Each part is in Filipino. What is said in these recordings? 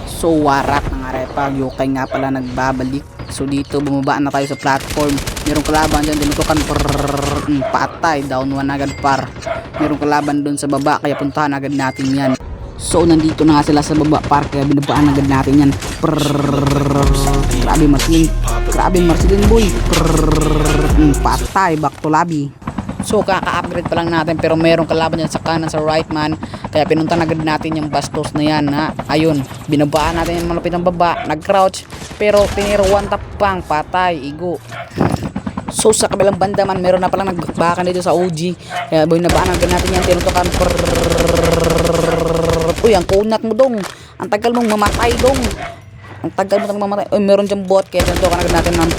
So warak ng arepa, Yukay nga pala nagbabalik. So dito bumaba na tayo sa platform. Merong kalaban dyan, dinutukan patay, down 1 agad par. Merong kalaban doon sa baba, kaya puntahan agad natin yan. So nandito na nga sila sa baba par, kaya binabaan agad natin yan. Grabe Marcelin boy. Patay, back to lobby. So kaka-upgrade pa lang natin, pero merong kalaban yan sa kanan sa right man, kaya pinunta na agad natin yung bastos na yan ha. Ayun, binabaan natin yung malapit ng baba, nag-crouch, pero tiniro one tap pang patay, igo. So sa kabilang banda man, meron na palang nagbakan dito sa OG, kaya binabaan agad natin yan, tinutukan. Uy, ang kunat mo dong, ang tagal mong mamatay dong, ang tagal mo mamatay. Uy, meron dyan bot, kaya tinutukan agad natin ng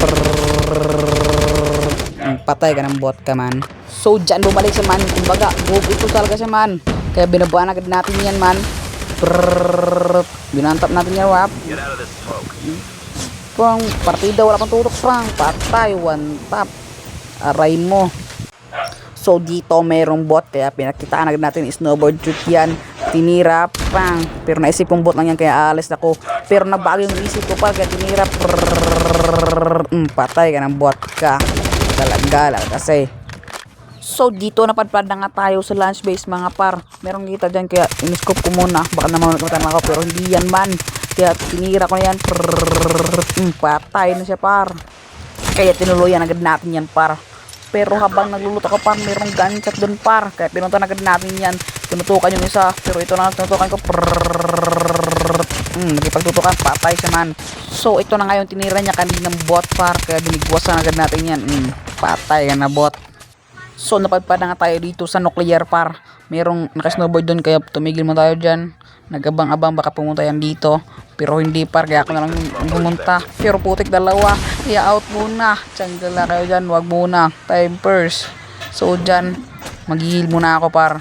patay ka ng bot ka man. So dyan bumalik siya man, kumbaga gugusto talaga siya man, kaya binabaan agad natin yan man. Binantap natin yan, wap. Pang partida, wala pang tutok, pang patay, one tap, aray mo. So dito merong bot, kaya pinakitaan agad natin snowboard shoot yan, tinira pang, pero naisip kong bot lang yan, kaya alis ako, pero nabago yung isip ko pa, kaya tinira patay ka ng bot ka, galak kasi. So dito napadpad na nga tayo sa launch base mga par, merong kita dyan, kaya iniscope ko muna, baka naman magkamatan ako, pero hindi yan man, kaya tinira ko na yan, patay na siya par, kaya tinuluyan agad natin yan par. Pero habang nagluluto ako par, merong gunshot dun par, kaya pinunta agad natin yan, tinutukan yung isa, pero ito na tinutukan ko, nagipagtutukan, patay siya man. So ito na nga yung tinira niya kaninang bot par, kaya binigwasan agad natin yan, patay ka na bot. So napadpad na nga tayo dito sa nuclear par, merong naka-snowboard dun, kaya tumigil mo tayo dyan, nagabang-abang baka pumunta yan dito, pero hindi par, kaya ako na lang pumunta, pero putik dalawa, kaya out muna, tsanggala kayo dyan, wag muna, time first. So dyan mag-heal muna ako par,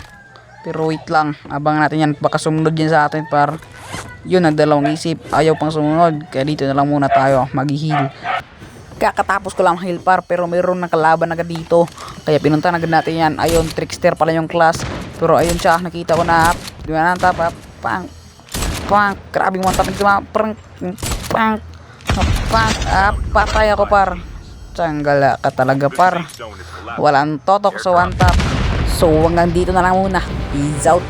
pero wait lang, abangan natin yan, baka sumunod yan sa atin par. Yun, nagdalawang isip, ayaw pang sumunod, kaya dito na lang muna tayo mag-heal. Kakatapos ko lang heal par, pero mayroon nakalaban agad dito, kaya pinunta agad natin yan. Ayun, trickster pala yung class, pero ayun siya, nakita ko na, di ba nantap, pang, grabing one tap, patay ako par, tsanggala ka talaga par, walang totok sa one tap. So hanggang dito na lang muna, peace out.